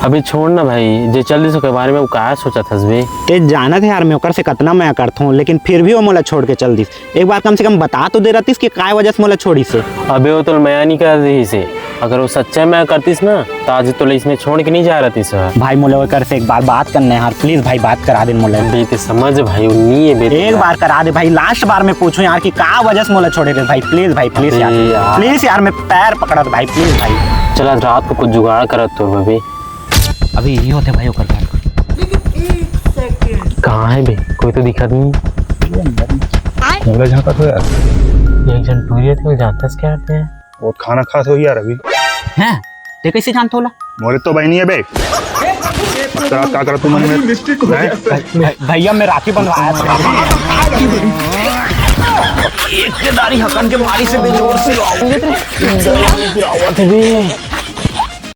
अभी छोड़ ना भाई, जे चल दिस के बारे में का सोचा थस बे। ते जाना थे यार मैं ओकर से कतना मैं करता हूँ, लेकिन फिर भी वो मोला छोड़ के चल दिस। एक बार कम से कम बता तो दे रहतीस कि काय वजह से मोला छोड़ी से। अबे वो तो मैं नहीं कर रही से, अगर वो सच्चा मैं करतीस ना तो आज तो इसमें छोड़ के नहीं जा रही सर। भाई मोला ओकर से एक बार बात करना है यार, प्लीज भाई बात करा दे मोला। बेटे समझ भाई, उन्नी है बेटे, एक बार करा दे भाई, लास्ट बार मैं पूछूं यार कि का वजह से मोला छोड़े रे भाई, प्लीज भाई प्लीज यार, प्लीज यार मैं पैर पकड़त भाई, प्लीज भाई। चल आज रात को कुछ जुगाड़ करत तो भाई। अभी यही होते भाई ओकर घर। कहाँ है बे, कोई तो दिखत नहीं। मोला झाँका तो यार, एक जन टूरिया थे, वो जानता क्या आते हैं। और खाना खा तो यार अभी। हैं ते कैसे जानत होला? मोरे तो भाई नहीं है बे। रात का कर तू मन में भैया मैं राखी बंधवाया था। एक के दाढ़ी हकन के मारी से बेजोर से गिरावट है बे।